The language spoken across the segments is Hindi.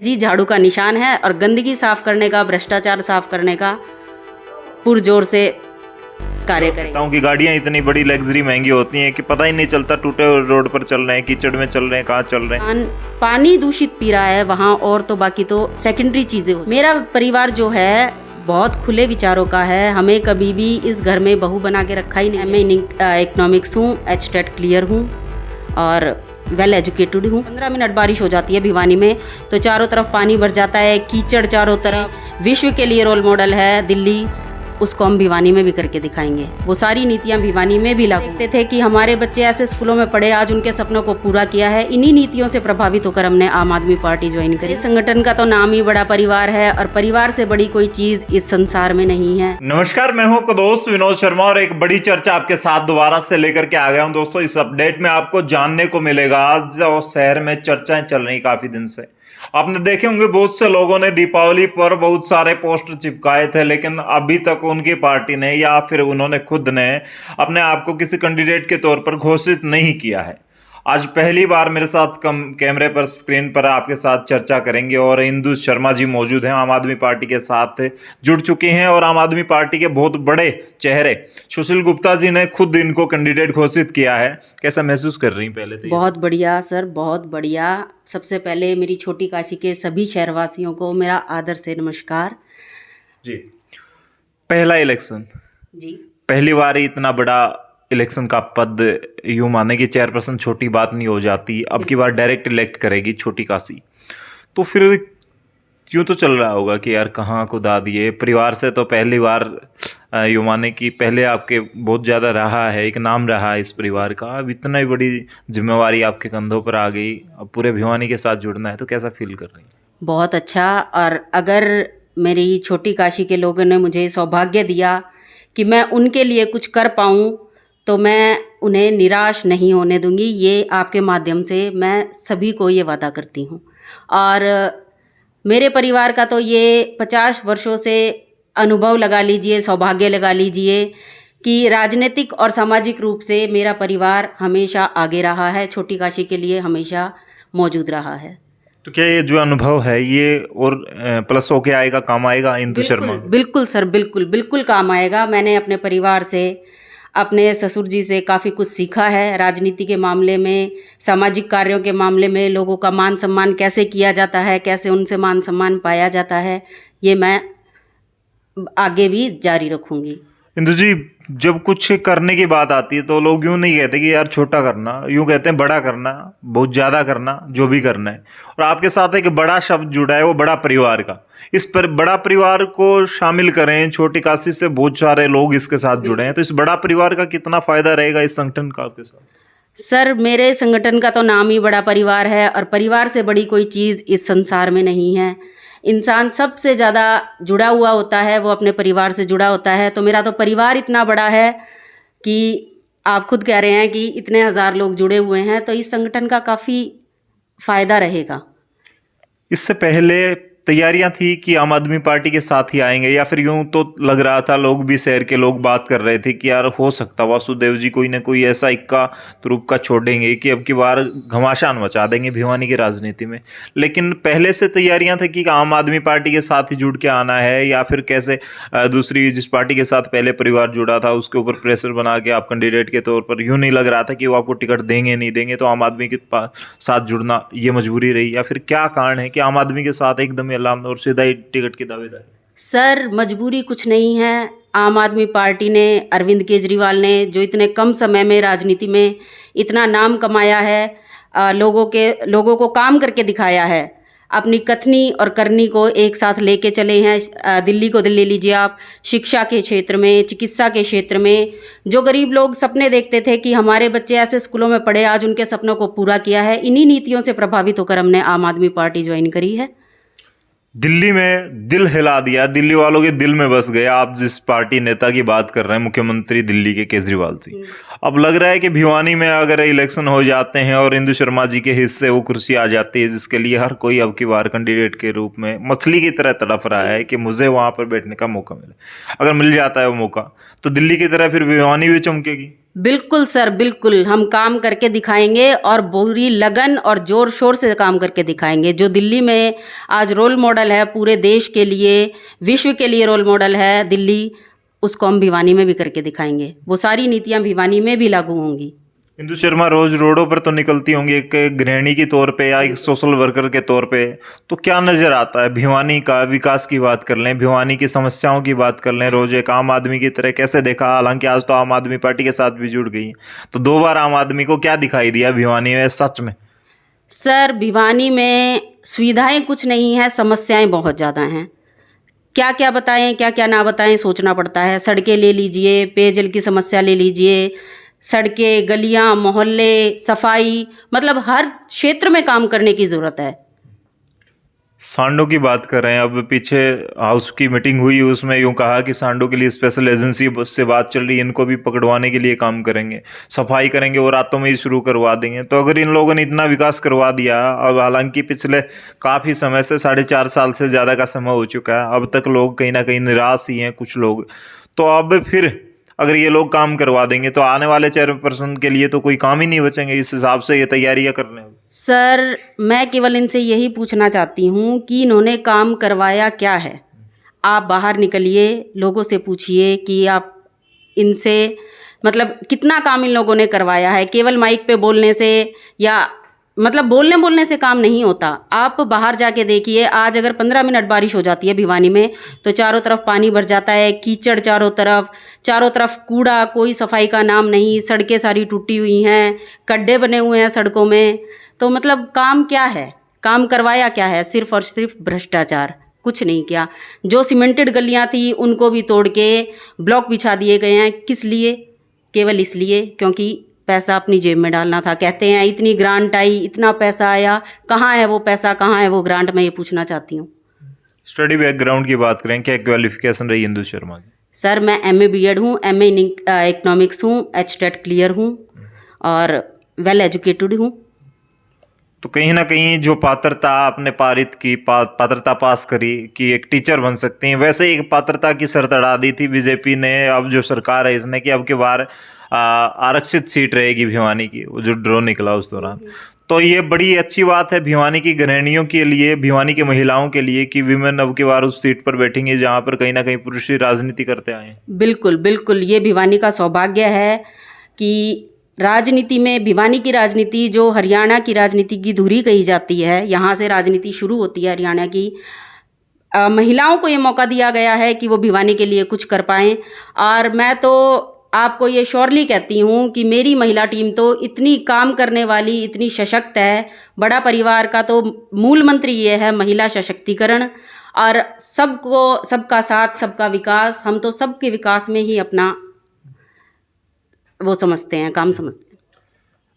जी झाड़ू का निशान है और गंदगी साफ करने का, भ्रष्टाचार साफ करने का पुरजोर से कार्य करेंगे। नेताओं की गाड़ियां इतनी बड़ी लग्जरी महंगी होती हैं कि पता ही नहीं चलता टूटे रोड पर चल रहे हैं, कीचड़ में चल रहे हैं, कहाँ चल रहे हैं। पानी दूषित पी रहा है वहाँ, और तो बाकी तो सेकेंडरी चीजें। मेरा परिवार जो है बहुत खुले विचारों का है। हमें कभी भी इस घर में बहू बना के रखा ही नहीं। मैं इकोनॉमिक्स हूँ, HTET क्लियर हूँ और वेल एजुकेटेड हूँ। 15 मिनट बारिश हो जाती है भिवानी में तो चारों तरफ पानी भर जाता है, कीचड़ चारों तरफ। विश्व के लिए रोल मॉडल है दिल्ली, उसको हम भिवानी में भी करके दिखाएंगे। वो सारी नीतियाँ भिवानी में भी लागू। देखते थे कि हमारे बच्चे ऐसे स्कूलों में पढ़े, आज उनके सपनों को पूरा किया है। इन्हीं नीतियों से प्रभावित होकर हमने आम आदमी पार्टी ज्वाइन करी। संगठन का तो नाम ही बड़ा परिवार है और परिवार से बड़ी कोई चीज इस संसार में नहीं है। नमस्कार, मैं हूं आपका दोस्त विनोद शर्मा और एक बड़ी चर्चा आपके साथ दोबारा से लेकर के आ गया हूं। दोस्तों, इस अपडेट में आपको जानने को मिलेगा आज और शहर में चर्चाएं चल रही काफी दिन से। आपने देखे होंगे बहुत से लोगों ने दीपावली पर बहुत सारे पोस्टर चिपकाए थे, लेकिन अभी तक उनकी पार्टी ने या फिर उन्होंने खुद ने अपने आप को किसी कैंडिडेट के तौर पर घोषित नहीं किया है। आज पहली बार मेरे साथ कैमरे पर स्क्रीन पर आपके साथ चर्चा करेंगे और इंदु शर्मा जी मौजूद हैं, आम आदमी पार्टी के साथ जुड़ चुके हैं और आम आदमी पार्टी के बहुत बड़े चेहरे सुशील गुप्ता जी ने खुद इनको कैंडिडेट घोषित किया है। कैसा महसूस कर रही हैं पहले तो? बहुत बढ़िया सर, बहुत बढ़िया। सबसे पहले मेरी छोटी काशी के सभी शहरवासियों को मेरा आदर से नमस्कार जी। पहला इलेक्शन जी, पहली बार ही इतना बड़ा इलेक्शन का पद, यूं माने कि चेयरपर्सन छोटी बात नहीं हो जाती। अब की बार डायरेक्ट इलेक्ट करेगी छोटी काशी, तो फिर यूं तो चल रहा होगा कि यार कहाँ को दा दिए। परिवार से तो पहली बार यूं माने कि पहले आपके बहुत ज़्यादा रहा है, एक नाम रहा है इस परिवार का। अब इतना बड़ी जिम्मेवारी आपके कंधों पर आ गई, अब पूरे भिवानी के साथ जुड़ना है, तो कैसा फील कर रही हैं? बहुत अच्छा। और अगर मेरी छोटी काशी के लोगों ने मुझे सौभाग्य दिया कि मैं उनके लिए कुछ कर पाऊँ तो मैं उन्हें निराश नहीं होने दूंगी। ये आपके माध्यम से मैं सभी को ये वादा करती हूँ। और मेरे परिवार का तो ये 50 वर्षों से अनुभव लगा लीजिए, सौभाग्य लगा लीजिए कि राजनीतिक और सामाजिक रूप से मेरा परिवार हमेशा आगे रहा है, छोटी काशी के लिए हमेशा मौजूद रहा है। तो क्या ये जो अनुभव है ये और प्लस होके आएगा, काम आएगा इंदु शर्मा? बिल्कुल सर, बिल्कुल बिल्कुल काम आएगा। मैंने अपने परिवार से, अपने ससुर जी से काफ़ी कुछ सीखा है। राजनीति के मामले में, सामाजिक कार्यों के मामले में लोगों का मान सम्मान कैसे किया जाता है, कैसे उनसे मान सम्मान पाया जाता है, ये मैं आगे भी जारी रखूँगी। इंदु जी, जब कुछ करने की बात आती है तो लोग यूं नहीं कहते कि यार छोटा करना, यूं कहते हैं बड़ा करना, बहुत ज़्यादा करना, जो भी करना है। और आपके साथ एक बड़ा शब्द जुड़ा है, वो बड़ा परिवार का। इस पर बड़ा परिवार को शामिल करें, छोटी काशी से बहुत सारे लोग इसके साथ जुड़े हैं, तो इस बड़ा परिवार का कितना फायदा रहेगा इस संगठन का आपके साथ? सर, मेरे संगठन का तो नाम ही बड़ा परिवार है और परिवार से बड़ी कोई चीज़ इस संसार में नहीं है। इंसान सबसे ज़्यादा जुड़ा हुआ होता है, वो अपने परिवार से जुड़ा होता है। तो मेरा तो परिवार इतना बड़ा है कि आप खुद कह रहे हैं कि इतने हज़ार लोग जुड़े हुए हैं, तो इस संगठन का काफ़ी फ़ायदा रहेगा। इससे पहले तैयारियां थी कि आम आदमी पार्टी के साथ ही आएंगे, या फिर यूं तो लग रहा था, लोग भी शहर के लोग बात कर रहे थे कि यार हो सकता वासुदेव जी कोई ना कोई ऐसा इक्का तुरुक्का छोड़ेंगे कि अब की बार घमासान मचा देंगे भिवानी की राजनीति में। लेकिन पहले से तैयारियां थी कि आम आदमी पार्टी के साथ ही जुड़ के आना है, या फिर कैसे दूसरी जिस पार्टी के साथ पहले परिवार जुड़ा था उसके ऊपर प्रेशर बना के आप कैंडिडेट के तौर पर, यूं नहीं लग रहा था कि वो आपको टिकट देंगे नहीं देंगे, तो आम आदमी के साथ जुड़ना ये मजबूरी रही, या फिर क्या कारण है कि आम आदमी के साथ एकदम और सीधा ही टिकट की दावेदार? सर, मजबूरी कुछ नहीं है। आम आदमी पार्टी ने, अरविंद केजरीवाल ने, जो इतने कम समय में राजनीति में इतना नाम कमाया है, लोगों को काम करके दिखाया है, अपनी कथनी और करनी को एक साथ लेके चले हैं। दिल्ली को दिल्ली लीजिए आप, शिक्षा के क्षेत्र में, चिकित्सा के क्षेत्र में, जो गरीब लोग सपने देखते थे कि हमारे बच्चे ऐसे स्कूलों में पढ़े, आज उनके सपनों को पूरा किया है। इन्हीं नीतियों से प्रभावित होकर हमने आम आदमी पार्टी ज्वाइन करी है। दिल्ली में दिल हिला दिया, दिल्ली वालों के दिल में बस गया। आप जिस पार्टी नेता की बात कर रहे हैं, मुख्यमंत्री दिल्ली के केजरीवाल जी, अब लग रहा है कि भिवानी में अगर इलेक्शन हो जाते हैं और इंदु शर्मा जी के हिस्से वो कुर्सी आ जाती है, जिसके लिए हर कोई अब की बार कैंडिडेट के रूप में मछली की तरह तड़प रहा है कि मुझे वहां पर बैठने का मौका मिले, अगर मिल जाता है वो मौका, तो दिल्ली की तरह फिर भिवानी भी चमकेगी। बिल्कुल सर, बिल्कुल हम काम करके दिखाएंगे और पूरी लगन और जोर शोर से काम करके दिखाएंगे। जो दिल्ली में आज रोल मॉडल है पूरे देश के लिए, विश्व के लिए रोल मॉडल है दिल्ली, उसको हम भिवानी में भी करके दिखाएंगे। वो सारी नीतियां भिवानी में भी लागू होंगी। इंदु शर्मा रोज रोडों पर तो निकलती होंगी एक गृहिणी के तौर पे या एक सोशल वर्कर के तौर पे, तो क्या नजर आता है भिवानी का विकास की बात कर लें, भिवानी की समस्याओं की बात कर लें, रोज एक आम आदमी की तरह कैसे देखा? हालांकि आज तो आम आदमी पार्टी के साथ भी जुड़ गई हैं, तो 2 बार आम आदमी को क्या दिखाई दिया भिवानी में सच में? सर भिवानी में सुविधाएं कुछ नहीं है, समस्याएं बहुत ज़्यादा हैं। क्या क्या बताएं, क्या क्या ना बताएं, सोचना पड़ता है। सड़कें ले लीजिए, पेयजल की समस्या ले लीजिए, सड़कें, गलियां, मोहल्ले, सफाई, मतलब हर क्षेत्र में काम करने की ज़रूरत है। सांडों की बात कर रहे हैं, अब पीछे हाउस की मीटिंग हुई, उसमें यूं कहा कि सांडों के लिए स्पेशल एजेंसी से बात चल रही है, इनको भी पकड़वाने के लिए काम करेंगे, सफाई करेंगे, वो रातों में ही शुरू करवा देंगे। तो अगर इन लोगों ने इतना विकास करवा दिया, अब हालांकि पिछले काफ़ी समय से 4.5 साल से ज़्यादा का समय हो चुका है, अब तक लोग कहीं ना कहीं निराश ही हैं कुछ लोग, तो अब फिर अगर ये लोग काम करवा देंगे तो आने वाले चेयरपर्सन के लिए तो कोई काम ही नहीं बचेंगे। इस हिसाब से ये तैयारियां करने होंगी। सर मैं केवल इनसे यही पूछना चाहती हूँ कि इन्होंने काम करवाया क्या है। आप बाहर निकलिए, लोगों से पूछिए कि आप इनसे मतलब कितना काम इन लोगों ने करवाया है। केवल माइक पे बोलने से या मतलब बोलने से काम नहीं होता। आप बाहर जाके देखिए, आज अगर 15 मिनट बारिश हो जाती है भिवानी में तो चारों तरफ पानी भर जाता है, कीचड़ चारों तरफ कूड़ा, कोई सफाई का नाम नहीं, सड़कें सारी टूटी हुई हैं, गड्ढे बने हुए हैं सड़कों में। तो मतलब काम क्या है, काम करवाया क्या है? सिर्फ और सिर्फ भ्रष्टाचार, कुछ नहीं किया। जो सीमेंटेड गलियां थी उनको भी तोड़ के ब्लॉक बिछा दिए गए हैं। किस लिए? केवल इसलिए क्योंकि पैसा अपनी जेब में डालना था। कहते हैं इतनी ग्रांट आई, इतना पैसा आया, कहाँ है वो पैसा, कहाँ है वो ग्रांट? मैं ये पूछना चाहती हूँ। स्टडी बैकग्राउंड की बात करें, क्या क्वालिफिकेशन रही इंदु शर्मा की? सर मैं MA BEd हूँ, MA इन इकोनॉमिक्स हूँ, HTET क्लियर हूँ और वेल एजुकेटेड हूँ। तो कहीं ना कहीं जो पात्रता आपने पारित की, पात्रता पास करी कि एक टीचर बन सकती हैं, वैसे ही एक पात्रता की शर्त अड़ा दी थी बीजेपी ने, अब जो सरकार है इसने, कि अब की बार आरक्षित सीट रहेगी भिवानी की, वो जो ड्रॉ निकला उस दौरान। तो ये बड़ी अच्छी बात है भिवानी की गृहिणियों के लिए, भिवानी की महिलाओं के लिए, कि विमेन अब की बार उस सीट पर बैठेंगी जहाँ पर कहीं ना कहीं पुरुष ही राजनीति करते आए हैं। बिल्कुल बिल्कुल, ये भिवानी का सौभाग्य है कि राजनीति में, भिवानी की राजनीति जो हरियाणा की राजनीति की धुरी कही जाती है, यहाँ से राजनीति शुरू होती है हरियाणा की। महिलाओं को ये मौका दिया गया है कि वो भिवानी के लिए कुछ कर पाएँ। और मैं तो आपको ये श्योरली कहती हूँ कि मेरी महिला टीम तो इतनी काम करने वाली, इतनी सशक्त है। बड़ा परिवार का तो मूल मंत्र ये है, महिला सशक्तिकरण और सबको, सबका साथ, सबका विकास। हम तो सबके विकास में ही अपना वो समझते हैं, काम समझते हैं।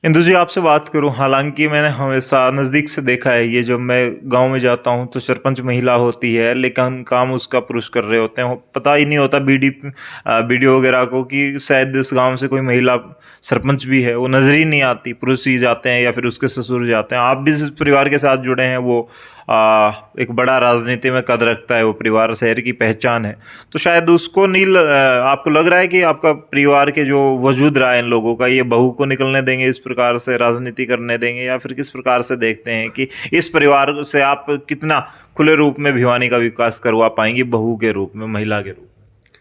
इंदु जी आपसे बात करूं, हालांकि मैंने हमेशा नज़दीक से देखा है ये, जब मैं गांव में जाता हूं तो सरपंच महिला होती है लेकिन काम उसका पुरुष कर रहे होते हैं। पता ही नहीं होता बीडीओ वगैरह को कि शायद इस गांव से कोई महिला सरपंच भी है, वो नज़र ही नहीं आती। पुरुष ही जाते हैं या फिर उसके ससुर जाते हैं। आप भी जिस परिवार के साथ जुड़े हैं वो एक बड़ा राजनीति में कद रखता है, वो परिवार शहर की पहचान है, तो शायद उसको नहीं आपको लग रहा है कि आपका परिवार के जो वजूद रहा है इन लोगों का, ये बहू को निकलने देंगे, इस प्रकार से राजनीति करने देंगे, या फिर किस प्रकार से देखते हैं कि इस परिवार से आप कितना खुले रूप में भिवानी का विकास करवा पाएंगी, बहू के रूप में, महिला के रूप में?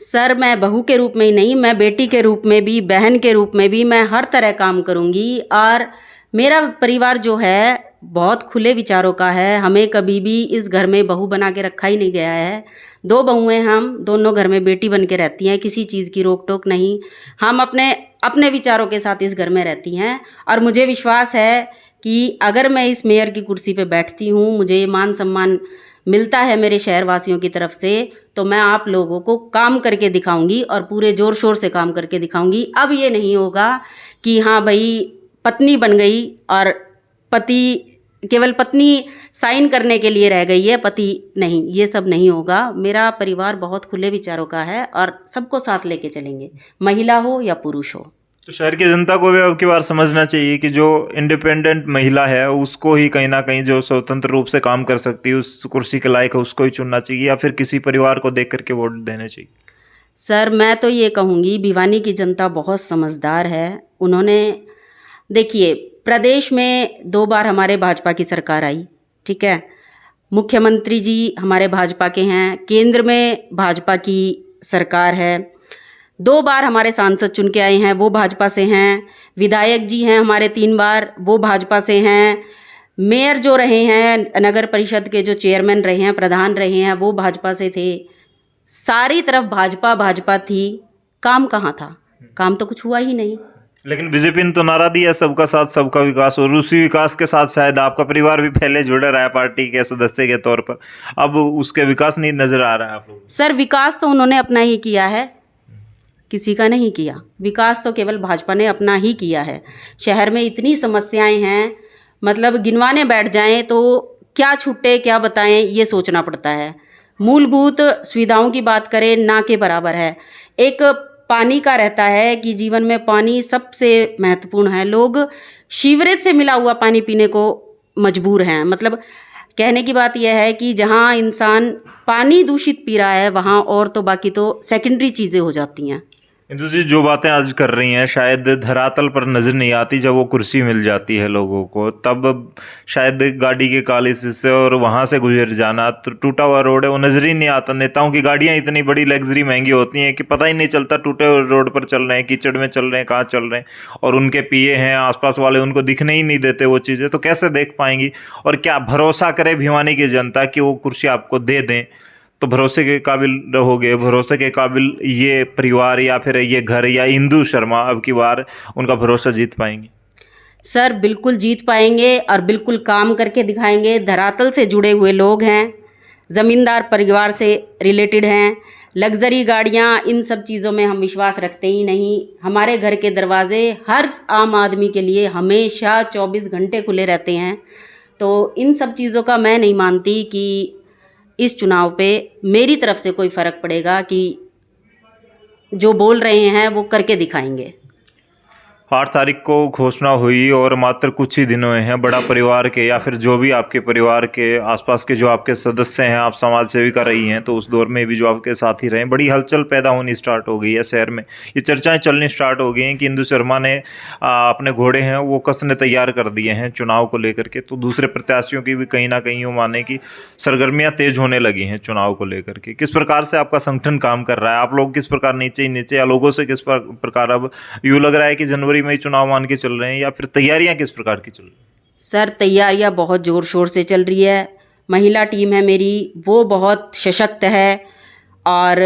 सर मैं बहू के रूप में ही नहीं, मैं बेटी के रूप में भी, बहन के रूप में भी मैं हर तरह काम करूँगी। और मेरा परिवार जो है बहुत खुले विचारों का है। हमें कभी भी इस घर में बहू बना के रखा ही नहीं गया है। 2 बहुएं, हम दोनों घर में बेटी बन के रहती हैं, किसी चीज़ की रोक टोक नहीं। हम अपने विचारों के साथ इस घर में रहती हैं। और मुझे विश्वास है कि अगर मैं इस मेयर की कुर्सी पे बैठती हूँ, मुझे ये मान सम्मान मिलता है मेरे शहरवासियों की तरफ से, तो मैं आप लोगों को काम करके दिखाऊंगी और पूरे ज़ोर शोर से काम करके दिखाऊंगी। अब ये नहीं होगा कि हाँ भाई पत्नी बन गई और पति, केवल पत्नी साइन करने के लिए रह गई है, पति नहीं, ये सब नहीं होगा। मेरा परिवार बहुत खुले विचारों का है और सबको साथ लेके चलेंगे, महिला हो या पुरुष हो। तो शहर की जनता को भी अब की बार समझना चाहिए कि जो इंडिपेंडेंट महिला है उसको ही कहीं ना कहीं, जो स्वतंत्र रूप से काम कर सकती है, उस कुर्सी के लायक है, उसको ही चुनना चाहिए, या फिर किसी परिवार को देख करके वोट देने चाहिए? सर मैं तो ये कहूँगी भिवानी की जनता बहुत समझदार है। उन्होंने देखिए प्रदेश में 2 बार हमारे भाजपा की सरकार आई, ठीक है। मुख्यमंत्री जी हमारे भाजपा के हैं, केंद्र में भाजपा की सरकार है। 2 बार हमारे सांसद चुन के आए हैं, वो भाजपा से हैं। विधायक जी हैं हमारे 3 बार, वो भाजपा से हैं। मेयर जो रहे हैं, नगर परिषद के जो चेयरमैन रहे हैं, प्रधान रहे हैं, वो भाजपा से थे। सारी तरफ भाजपा भाजपा थी। काम कहाँ था? काम तो कुछ हुआ ही नहीं। लेकिन बीजेपी ने तो नारा दिया सबका साथ सबका विकास, और उसी विकास के साथ शायद आपका परिवार भी पहले जुड़ा रहा है पार्टी के सदस्य के तौर पर, अब उसके विकास नहीं नजर आ रहा है आप लोगों को। सर विकास तो उन्होंने अपना ही किया है, किसी का नहीं किया। विकास तो केवल भाजपा ने अपना ही किया है। शहर में इतनी समस्याएं हैं, मतलब गिनवाने बैठ जाएं तो क्या छूटे क्या बताएं ये सोचना पड़ता है। मूलभूत सुविधाओं की बात करें ना के बराबर है। एक पानी का रहता है कि जीवन में पानी सबसे महत्वपूर्ण है। लोग सीवरेज से मिला हुआ पानी पीने को मजबूर हैं। मतलब कहने की बात यह है कि जहाँ इंसान पानी दूषित पी रहा है वहाँ और तो बाकी तो सेकेंडरी चीज़ें हो जाती हैं। इंदु जी जो बातें आज कर रही हैं शायद धरातल पर नजर नहीं आती, जब वो कुर्सी मिल जाती है लोगों को तब शायद गाड़ी के काले शीशे और वहां से गुजर जाना, तो टूटा हुआ रोड है वो नजर ही नहीं आता। नेताओं की गाड़ियां इतनी बड़ी लग्जरी महंगी होती हैं कि पता ही नहीं चलता टूटे हुए रोड पर चल रहे हैं, कीचड़ में चल रहे हैं, कहाँ चल रहे हैं, और उनके पिए हैं आसपास वाले उनको दिखने ही नहीं देते वो चीज़ें, तो कैसे देख पाएंगी? और क्या भरोसा करे भिवानी की जनता कि वो कुर्सी आपको दे दें? तो भरोसे के काबिल रहोगे, भरोसे के काबिल ये परिवार या फिर ये घर या इंदु शर्मा अब की बार उनका भरोसा जीत पाएंगे? सर बिल्कुल जीत पाएंगे और बिल्कुल काम करके दिखाएंगे। धरातल से जुड़े हुए लोग हैं, ज़मींदार परिवार से रिलेटेड हैं। लग्जरी गाड़ियाँ इन सब चीज़ों में हम विश्वास रखते ही नहीं। हमारे घर के दरवाजे हर आम आदमी के लिए हमेशा 24 घंटे खुले रहते हैं। तो इन सब चीज़ों का मैं नहीं मानती कि इस चुनाव पे मेरी तरफ से कोई फ़र्क पड़ेगा। कि जो बोल रहे हैं वो करके दिखाएंगे। 8 तारीख को घोषणा हुई और मात्र कुछ ही दिनों हैं बड़ा परिवार के या फिर जो भी आपके परिवार के आसपास के जो आपके सदस्य हैं, आप समाज सेविका रही हैं तो उस दौर में भी जो आपके साथी रहे, बड़ी हलचल पैदा होनी स्टार्ट हो गई है शहर में। ये चर्चाएं चलनी स्टार्ट हो गई हैं कि इंदु शर्मा ने अपने घोड़े हैं वो कसने तैयार कर दिए हैं चुनाव को लेकर के। तो दूसरे प्रत्याशियों की भी कहीं ना कहीं वो माने कि सरगर्मियाँ तेज होने लगी हैं चुनाव को लेकर के। किस प्रकार से आपका संगठन काम कर रहा है? आप लोग किस प्रकार नीचे ही नीचे या लोगों से किस प्रकार अब यूँ लग रहा है कि जनवरी में चुनाव मान के चल रहे हैं या फिर तैयारियां किस प्रकार की चल रही हैं? सर तैयारियां बहुत ज़ोर शोर से चल रही है। महिला टीम है मेरी, वो बहुत सशक्त है और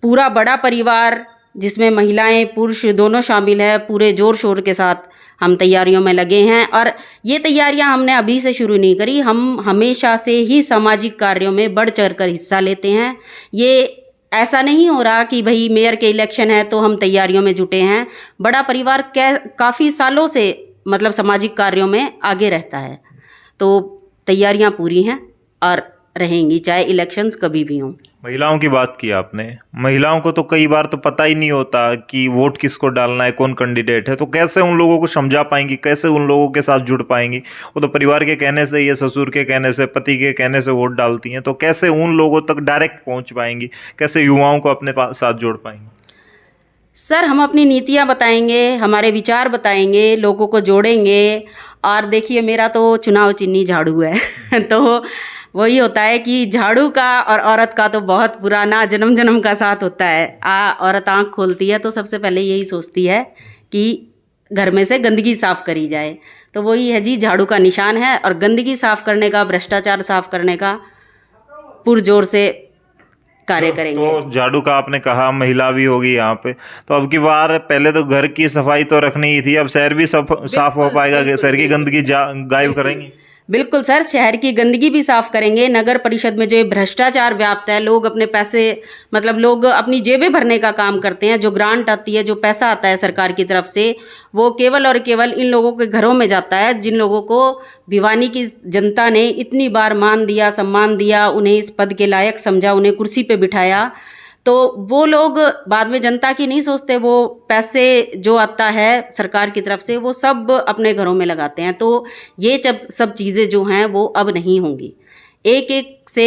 पूरा बड़ा परिवार जिसमें महिलाएं पुरुष दोनों शामिल है, पूरे ज़ोर शोर के साथ हम तैयारियों में लगे हैं। और ये तैयारियां हमने अभी से शुरू नहीं करी, हम हमेशा से ही सामाजिक कार्यों में बढ़ चढ़ कर हिस्सा लेते हैं। ये ऐसा नहीं हो रहा कि भाई मेयर के इलेक्शन है तो हम तैयारियों में जुटे हैं। बड़ा परिवार काफ़ी सालों से मतलब सामाजिक कार्यों में आगे रहता है, तो तैयारियां पूरी हैं और रहेंगी चाहे इलेक्शंस कभी भी हों। महिलाओं की बात की आपने, महिलाओं को तो कई बार तो पता ही नहीं होता कि वोट किसको डालना है, कौन कैंडिडेट है, तो कैसे उन लोगों को समझा पाएंगी, कैसे उन लोगों के साथ जुड़ पाएंगी? वो तो परिवार के कहने से या ससुर के कहने से, पति के कहने से वोट डालती हैं, तो कैसे उन लोगों तक डायरेक्ट पहुंच पाएंगी, कैसे युवाओं को अपने साथ जोड़ पाएंगी? सर हम अपनी नीतियाँ बताएंगे, हमारे विचार बताएंगे, लोगों को जोड़ेंगे। और देखिए मेरा तो चुनाव चिन्ह झाड़ू है तो वही होता है कि झाड़ू का और औरत का तो बहुत पुराना जन्म जन्म का साथ होता है। औरत आँख खोलती है तो सबसे पहले यही सोचती है कि घर में से गंदगी साफ़ करी जाए, तो वही है जी झाड़ू का निशान है। और गंदगी साफ़ करने का, भ्रष्टाचार साफ़ करने का पुरजोर से कार्य करेंगे। तो झाड़ू का आपने कहा, महिला भी होगी यहाँ पे, तो अब की बार पहले तो घर की सफाई तो रखनी ही थी, अब शहर भी साफ हो पाएगा? शहर की गंदगी गायब करेंगे? बिल्कुल सर, शहर की गंदगी भी साफ़ करेंगे। नगर परिषद में जो ये भ्रष्टाचार व्याप्त है, लोग अपने पैसे मतलब लोग अपनी जेबें भरने का काम करते हैं। जो ग्रांट आती है, जो पैसा आता है सरकार की तरफ से, वो केवल और केवल इन लोगों के घरों में जाता है जिन लोगों को भिवानी की जनता ने इतनी बार मान दिया, सम्मान दिया, उन्हें इस पद के लायक समझा, उन्हें कुर्सी पे बिठाया। तो वो लोग बाद में जनता की नहीं सोचते, वो पैसे जो आता है सरकार की तरफ से वो सब अपने घरों में लगाते हैं। तो ये सब चीज़ें जो हैं वो अब नहीं होंगी। एक एक से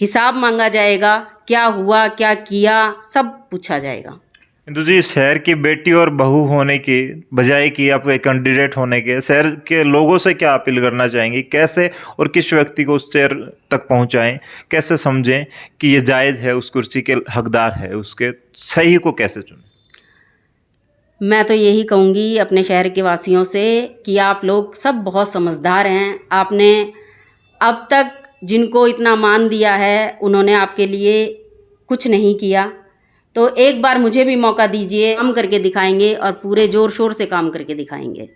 हिसाब मांगा जाएगा, क्या हुआ क्या किया सब पूछा जाएगा। इंदु जी, शहर की बेटी और बहू होने की बजाय कि आप एक कैंडिडेट होने के, शहर के लोगों से क्या अपील करना चाहेंगी? कैसे और किस व्यक्ति को उस चेयर तक पहुंचाएं? कैसे समझें कि ये जायज़ है, उस कुर्सी के हकदार है, उसके सही को कैसे चुनें? मैं तो यही कहूँगी अपने शहर के वासियों से कि आप लोग सब बहुत समझदार हैं। आपने अब तक जिनको इतना मान दिया है उन्होंने आपके लिए कुछ नहीं किया, तो एक बार मुझे भी मौका दीजिए, काम करके दिखाएंगे और पूरे जोर शोर से काम करके दिखाएंगे।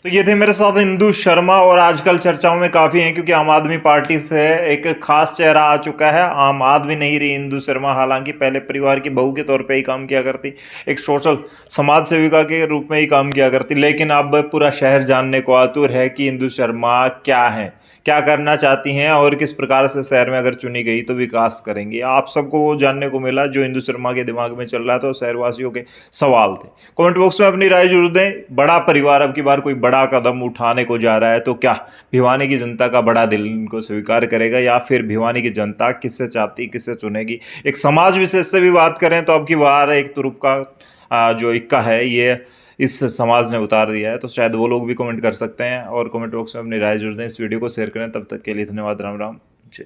तो ये थे मेरे साथ इंदु शर्मा, और आजकल चर्चाओं में काफ़ी हैं क्योंकि आम आदमी पार्टी से एक खास चेहरा आ चुका है। आम आदमी नहीं रही इंदु शर्मा, हालांकि पहले परिवार की बहू के तौर पे ही काम किया करती, एक सोशल समाज सेविका के रूप में ही काम किया करती, लेकिन अब पूरा शहर जानने को आतुर है कि इंदु शर्मा क्या है, क्या करना चाहती हैं और किस प्रकार से शहर में अगर चुनी गई तो विकास करेंगी। आप सबको वो जानने को मिला जो इंदु शर्मा के दिमाग में चल रहा था, तो शहरवासियों के सवाल थे। कमेंट बॉक्स में अपनी राय जरूर दें। बड़ा परिवार अब की बार कोई बड़ा कदम उठाने को जा रहा है, तो क्या भिवानी की जनता का बड़ा दिल इनको स्वीकार करेगा, या फिर भिवानी की जनता किससे चाहती, किससे चुनेगी? एक समाज विशेष से भी बात करें तो अब की बार एक तुरुप का जो इक्का है ये इस समाज ने उतार दिया है, तो शायद वो लोग भी कमेंट कर सकते हैं। और कमेंट बॉक्स में अपनी राय जरूर दें, इस वीडियो को शेयर करें। तब तक के लिए धन्यवाद। राम राम।